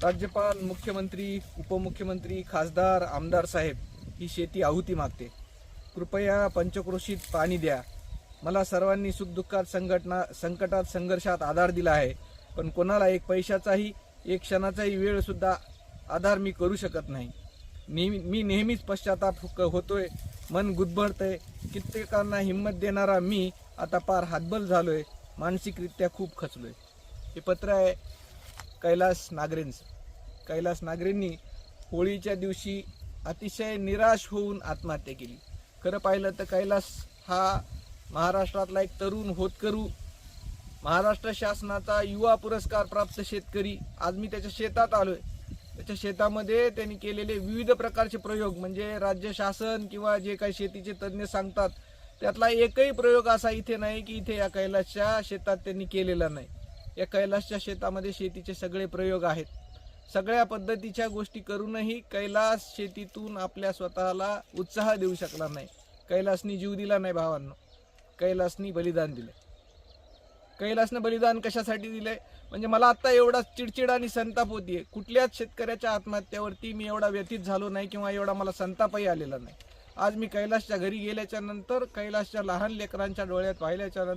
राज्यपाल, मुख्यमंत्री, उपमुख्यमंत्री, खासदार, आमदार साहेब ही शेती आहुती मागते. कृपया पंचक्रोशीत पाणी द्या. मला सर्वांनी सुखदुःखात संकटात संघर्षात आधार दिला आहे, पण कोणाला एक पैशाचाही एक क्षणाचाही वेळ सुद्धा आधार मी करू शकत नाही. मी नेहमीच पश्चाताप होतोय, मन गुदमरतंय. कित्येकांना हिंमत देणारा मी आता पार हातबल झालोय, मानसिकरित्या खूप खचलोय. हे पत्र आहे कैलास नागरेंचं. कैलास नागरेंनी होळीच्या दिवशी अतिशय निराश होऊन आत्महत्या केली. खरं पाहिलं तर कैलास हा महाराष्ट्रातला एक तरुण होतकरू, महाराष्ट्र शासनाचा युवा पुरस्कार प्राप्त शेतकरी. आज मी त्याच्या शेतात आलोय. त्याच्या शेतामध्ये त्यांनी केलेले विविध प्रकारचे प्रयोग, म्हणजे राज्य शासन किंवा जे काही शेतीचे तज्ज्ञ सांगतात त्यातला एकही प्रयोग असा इथे नाही की इथे या कैलासच्या शेतात त्यांनी केलेला नाही. या कैलासच्या शेतामध्ये शेतीचे सगळे प्रयोग आहेत. सगळ्या पद्धतीच्या गोष्टी करूनही कैलास शेतीतून आपल्या स्वतःला उत्साह देऊ शकला नाही. कैलासनी जीव दिला नाही भावांनो, कैलासनी बलिदान दिले. कैलासनं बलिदान कशासाठी दिलंय म्हणजे मला आता एवढा चिडचिड आणि संताप होतीये. कुठल्याच शेतकऱ्याच्या आत्महत्यावरती मी एवढा व्यथित झालो नाही किंवा एवढा मला संतापही आलेला नाही. आज मी कैलासच्या घरी गेल्याच्या नंतर, कैलासच्या लहान लेकरांच्या डोळ्यात पाहिल्याच्या नंतर